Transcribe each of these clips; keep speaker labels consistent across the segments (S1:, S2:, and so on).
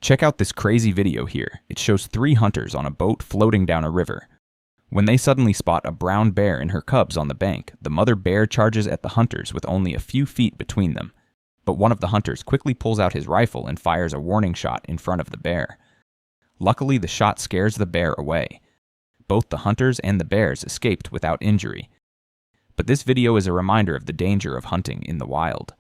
S1: Check out this crazy video here. It shows 3 hunters on a boat floating down a river. When they suddenly spot a brown bear and her cubs on the bank, the mother bear charges at the hunters with only a few feet between them. But one of the hunters quickly pulls out his rifle and fires a warning shot in front of the bear. Luckily, the shot scares the bear away. Both the hunters and the bears escaped without injury. But this video is a reminder of the danger of hunting in the wild.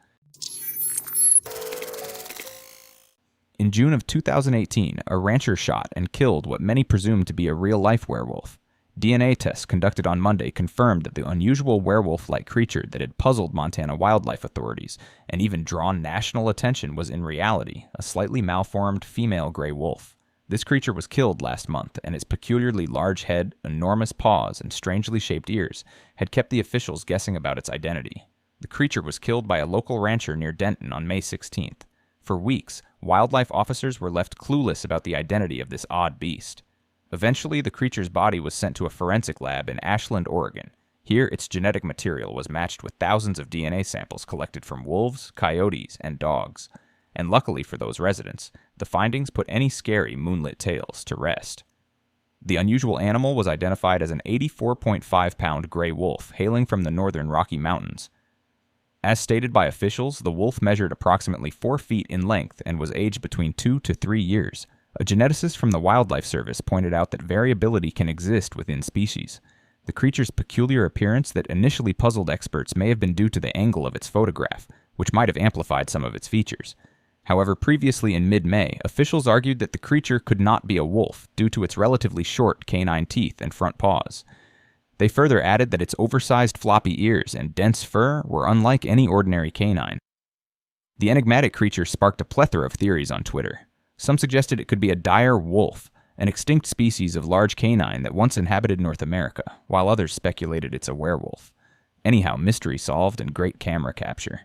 S1: In June of 2018, a rancher shot and killed what many presumed to be a real-life werewolf. DNA tests conducted on Monday confirmed that the unusual werewolf-like creature that had puzzled Montana wildlife authorities and even drawn national attention was in reality a slightly malformed female gray wolf. This creature was killed last month, and its peculiarly large head, enormous paws, and strangely shaped ears had kept the officials guessing about its identity. The creature was killed by a local rancher near Denton on May 16th. For weeks, wildlife officers were left clueless about the identity of this odd beast. Eventually, the creature's body was sent to a forensic lab in Ashland, Oregon. Here, its genetic material was matched with thousands of DNA samples collected from wolves, coyotes, and dogs. And luckily for those residents, the findings put any scary moonlit tales to rest. The unusual animal was identified as an 84.5-pound gray wolf hailing from the northern Rocky Mountains. As stated by officials, the wolf measured approximately 4 feet in length and was aged between 2 to 3 years. A geneticist from the Wildlife Service pointed out that variability can exist within species. The creature's peculiar appearance that initially puzzled experts may have been due to the angle of its photograph, which might have amplified some of its features. However, previously in mid-May, officials argued that the creature could not be a wolf due to its relatively short canine teeth and front paws. They further added that its oversized floppy ears and dense fur were unlike any ordinary canine. The enigmatic creature sparked a plethora of theories on Twitter. Some suggested it could be a dire wolf, an extinct species of large canine that once inhabited North America, while others speculated it's a werewolf. Anyhow, mystery solved and great camera capture.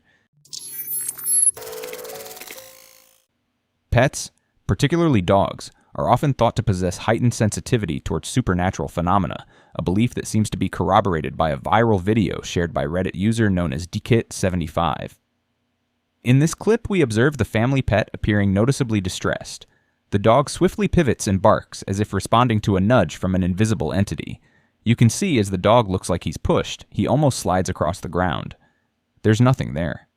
S1: Pets, particularly dogs, are often thought to possess heightened sensitivity towards supernatural phenomena, a belief that seems to be corroborated by a viral video shared by Reddit user known as Dkit75. In this clip, we observe the family pet appearing noticeably distressed. The dog swiftly pivots and barks as if responding to a nudge from an invisible entity. You can see as the dog looks like he's pushed, he almost slides across the ground. There's nothing there.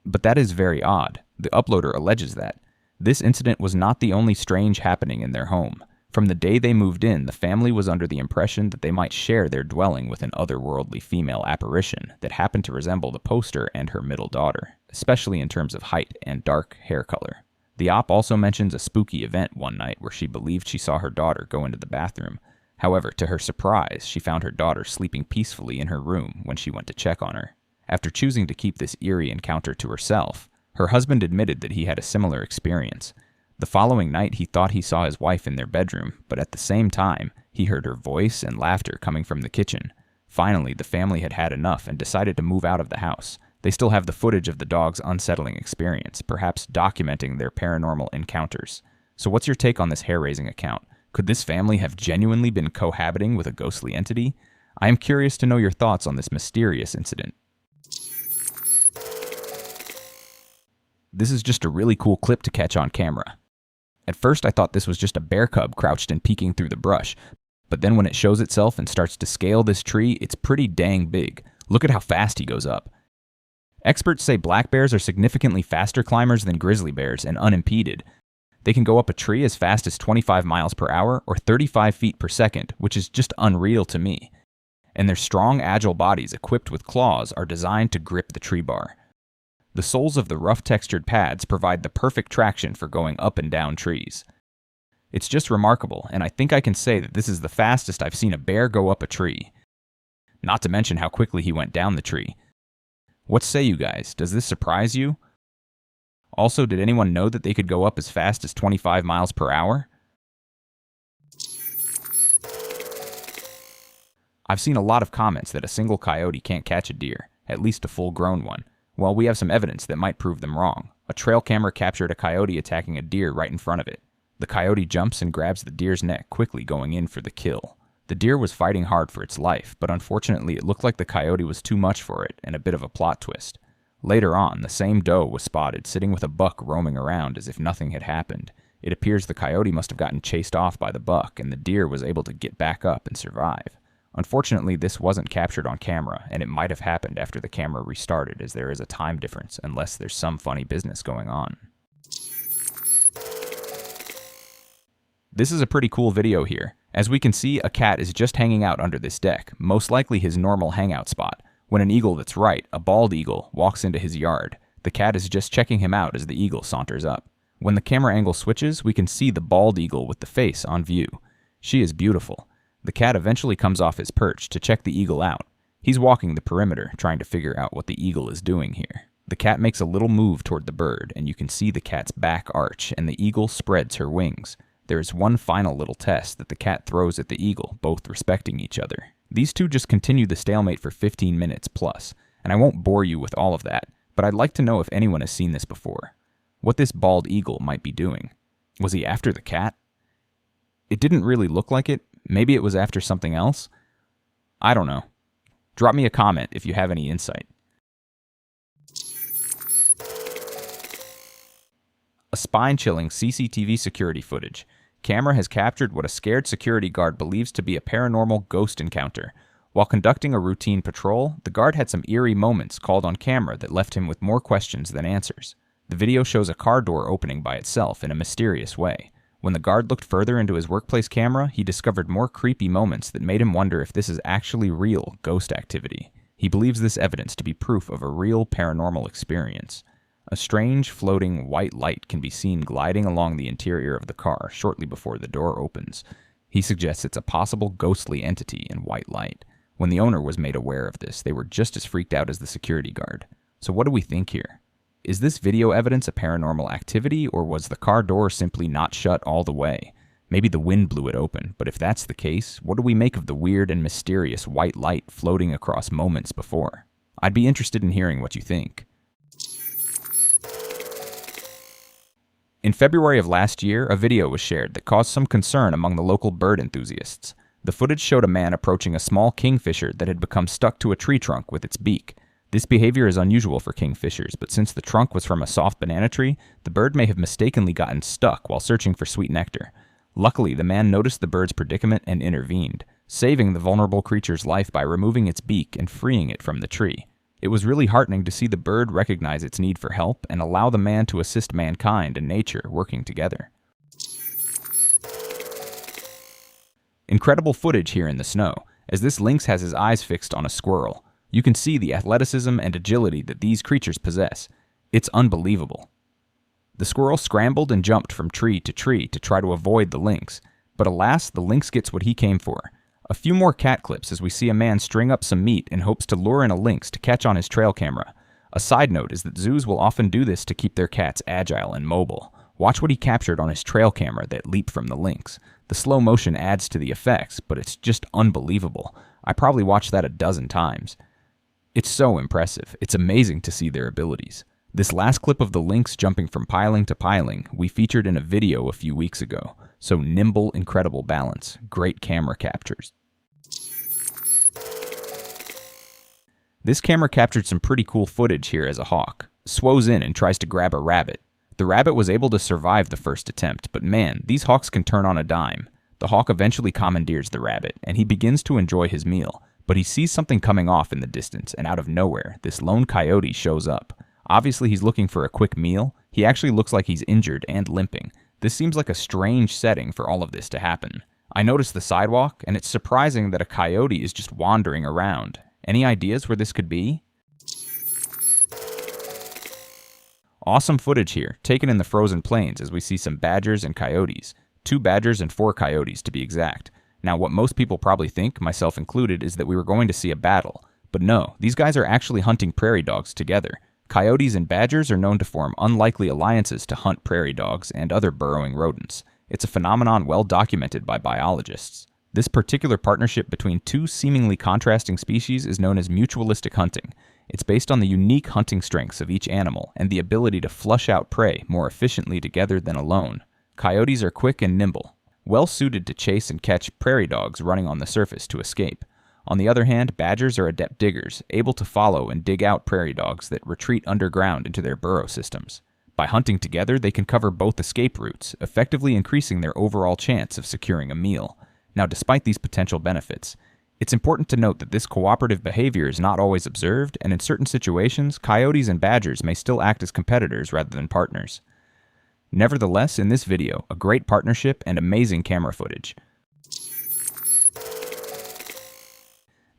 S1: But that is very odd. The uploader alleges that. This incident was not the only strange happening in their home. From the day they moved in, the family was under the impression that they might share their dwelling with an otherworldly female apparition that happened to resemble the poster and her middle daughter, especially in terms of height and dark hair color. The op also mentions a spooky event one night where she believed she saw her daughter go into the bathroom. However, to her surprise, she found her daughter sleeping peacefully in her room when she went to check on her. After choosing to keep this eerie encounter to herself, her husband admitted that he had a similar experience. The following night, he thought he saw his wife in their bedroom, but at the same time, he heard her voice and laughter coming from the kitchen. Finally, the family had had enough and decided to move out of the house. They still have the footage of the dog's unsettling experience, perhaps documenting their paranormal encounters. So what's your take on this hair-raising account? Could this family have genuinely been cohabiting with a ghostly entity? I am curious to know your thoughts on this mysterious incident. This is just a really cool clip to catch on camera. At first I thought this was just a bear cub crouched and peeking through the brush, but then when it shows itself and starts to scale this tree, it's pretty dang big. Look at how fast he goes up. Experts say black bears are significantly faster climbers than grizzly bears and unimpeded. They can go up a tree as fast as 25 miles per hour or 35 feet per second, which is just unreal to me. And their strong, agile bodies equipped with claws are designed to grip the tree bar. The soles of the rough-textured pads provide the perfect traction for going up and down trees. It's just remarkable, and I think I can say that this is the fastest I've seen a bear go up a tree. Not to mention how quickly he went down the tree. What say you guys? Does this surprise you? Also, did anyone know that they could go up as fast as 25 miles per hour? I've seen a lot of comments that a single coyote can't catch a deer, at least a full-grown one. Well, we have some evidence that might prove them wrong. A trail camera captured a coyote attacking a deer right in front of it. The coyote jumps and grabs the deer's neck, quickly going in for the kill. The deer was fighting hard for its life, but unfortunately it looked like the coyote was too much for it and a bit of a plot twist. Later on, the same doe was spotted sitting with a buck roaming around as if nothing had happened. It appears the coyote must have gotten chased off by the buck, and the deer was able to get back up and survive. Unfortunately, this wasn't captured on camera, and it might have happened after the camera restarted, as there is a time difference unless there's some funny business going on. This is a pretty cool video here. As we can see, a cat is just hanging out under this deck, most likely his normal hangout spot, when an eagle that's right, a bald eagle, walks into his yard. The cat is just checking him out as the eagle saunters up. When the camera angle switches, we can see the bald eagle with the face on view. She is beautiful. The cat eventually comes off his perch to check the eagle out. He's walking the perimeter, trying to figure out what the eagle is doing here. The cat makes a little move toward the bird, and you can see the cat's back arch, and the eagle spreads her wings. There is one final little test that the cat throws at the eagle, both respecting each other. These two just continue the stalemate for 15 minutes plus, and I won't bore you with all of that, but I'd like to know if anyone has seen this before. What this bald eagle might be doing. Was he after the cat? It didn't really look like it. Maybe it was after something else? I don't know. Drop me a comment if you have any insight. A spine-chilling CCTV security footage. Camera has captured what a scared security guard believes to be a paranormal ghost encounter. While conducting a routine patrol, the guard had some eerie moments called on camera that left him with more questions than answers. The video shows a car door opening by itself in a mysterious way. When the guard looked further into his workplace camera, he discovered more creepy moments that made him wonder if this is actually real ghost activity. He believes this evidence to be proof of a real paranormal experience. A strange, floating white light can be seen gliding along the interior of the car shortly before the door opens. He suggests it's a possible ghostly entity in white light. When the owner was made aware of this, they were just as freaked out as the security guard. So what do we think here? Is this video evidence a paranormal activity, or was the car door simply not shut all the way? Maybe the wind blew it open, but if that's the case, what do we make of the weird and mysterious white light floating across moments before? I'd be interested in hearing what you think. In February of last year, a video was shared that caused some concern among the local bird enthusiasts. The footage showed a man approaching a small kingfisher that had become stuck to a tree trunk with its beak. This behavior is unusual for kingfishers, but since the trunk was from a soft banana tree, the bird may have mistakenly gotten stuck while searching for sweet nectar. Luckily, the man noticed the bird's predicament and intervened, saving the vulnerable creature's life by removing its beak and freeing it from the tree. It was really heartening to see the bird recognize its need for help and allow the man to assist mankind and nature working together. Incredible footage here in the snow, as this lynx has his eyes fixed on a squirrel. You can see the athleticism and agility that these creatures possess. It's unbelievable. The squirrel scrambled and jumped from tree to try to avoid the lynx, but alas, the lynx gets what he came for. A few more cat clips as we see a man string up some meat in hopes to lure in a lynx to catch on his trail camera. A side note is that zoos will often do this to keep their cats agile and mobile. Watch what he captured on his trail camera that leaped from the lynx. The slow motion adds to the effects, but it's just unbelievable. I probably watched that a dozen times. It's so impressive. It's amazing to see their abilities. This last clip of the lynx jumping from piling to piling we featured in a video a few weeks ago. So nimble, incredible balance. Great camera captures. This camera captured some pretty cool footage here as a hawk swows in and tries to grab a rabbit. The rabbit was able to survive the first attempt, but man, these hawks can turn on a dime. The hawk eventually commandeers the rabbit, and he begins to enjoy his meal, but he sees something coming off in the distance, and out of nowhere, this lone coyote shows up. Obviously, he's looking for a quick meal. He actually looks like he's injured and limping. This seems like a strange setting for all of this to happen. I noticed the sidewalk, and it's surprising that a coyote is just wandering around. Any ideas where this could be? Awesome footage here, taken in the frozen plains as we see some badgers and coyotes. 2 badgers and 4 coyotes to be exact. Now, what most people probably think, myself included, is that we were going to see a battle. But no, these guys are actually hunting prairie dogs together. Coyotes and badgers are known to form unlikely alliances to hunt prairie dogs and other burrowing rodents. It's a phenomenon well documented by biologists. This particular partnership between 2 seemingly contrasting species is known as mutualistic hunting. It's based on the unique hunting strengths of each animal and the ability to flush out prey more efficiently together than alone. Coyotes are quick and nimble, well suited to chase and catch prairie dogs running on the surface to escape. On the other hand, badgers are adept diggers, able to follow and dig out prairie dogs that retreat underground into their burrow systems. By hunting together, they can cover both escape routes, effectively increasing their overall chance of securing a meal. Now, despite these potential benefits, it's important to note that this cooperative behavior is not always observed, and in certain situations, coyotes and badgers may still act as competitors rather than partners. Nevertheless, in this video, a great partnership and amazing camera footage.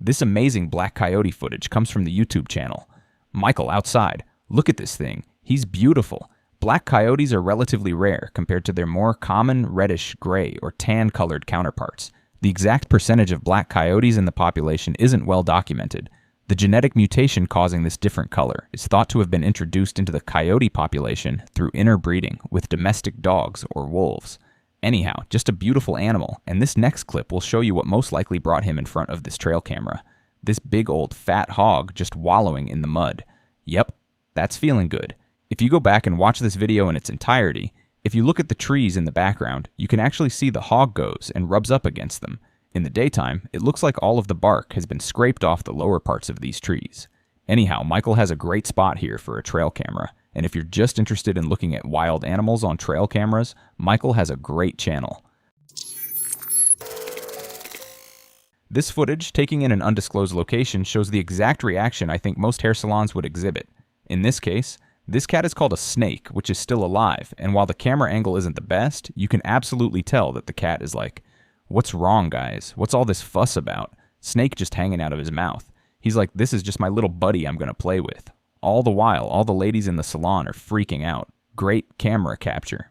S1: This amazing black coyote footage comes from the YouTube channel. Michael outside. Look at this thing. He's beautiful. Black coyotes are relatively rare compared to their more common reddish, gray, or tan-colored counterparts. The exact percentage of black coyotes in the population isn't well documented. The genetic mutation causing this different color is thought to have been introduced into the coyote population through interbreeding with domestic dogs or wolves. Anyhow, just a beautiful animal, and this next clip will show you what most likely brought him in front of this trail camera. This big old fat hog just wallowing in the mud. Yep, that's feeling good. If you go back and watch this video in its entirety, if you look at the trees in the background, you can actually see the hog goes and rubs up against them. In the daytime, it looks like all of the bark has been scraped off the lower parts of these trees. Anyhow, Michael has a great spot here for a trail camera, and if you're just interested in looking at wild animals on trail cameras, Michael has a great channel. This footage, taken in an undisclosed location, shows the exact reaction I think most hair salons would exhibit. In this case, this cat is called a snake, which is still alive, and while the camera angle isn't the best, you can absolutely tell that the cat is like, "What's wrong, guys? What's all this fuss about?" Snake just hanging out of his mouth. He's like, "This is just my little buddy I'm gonna play with." All the while, all the ladies in the salon are freaking out. Great camera capture.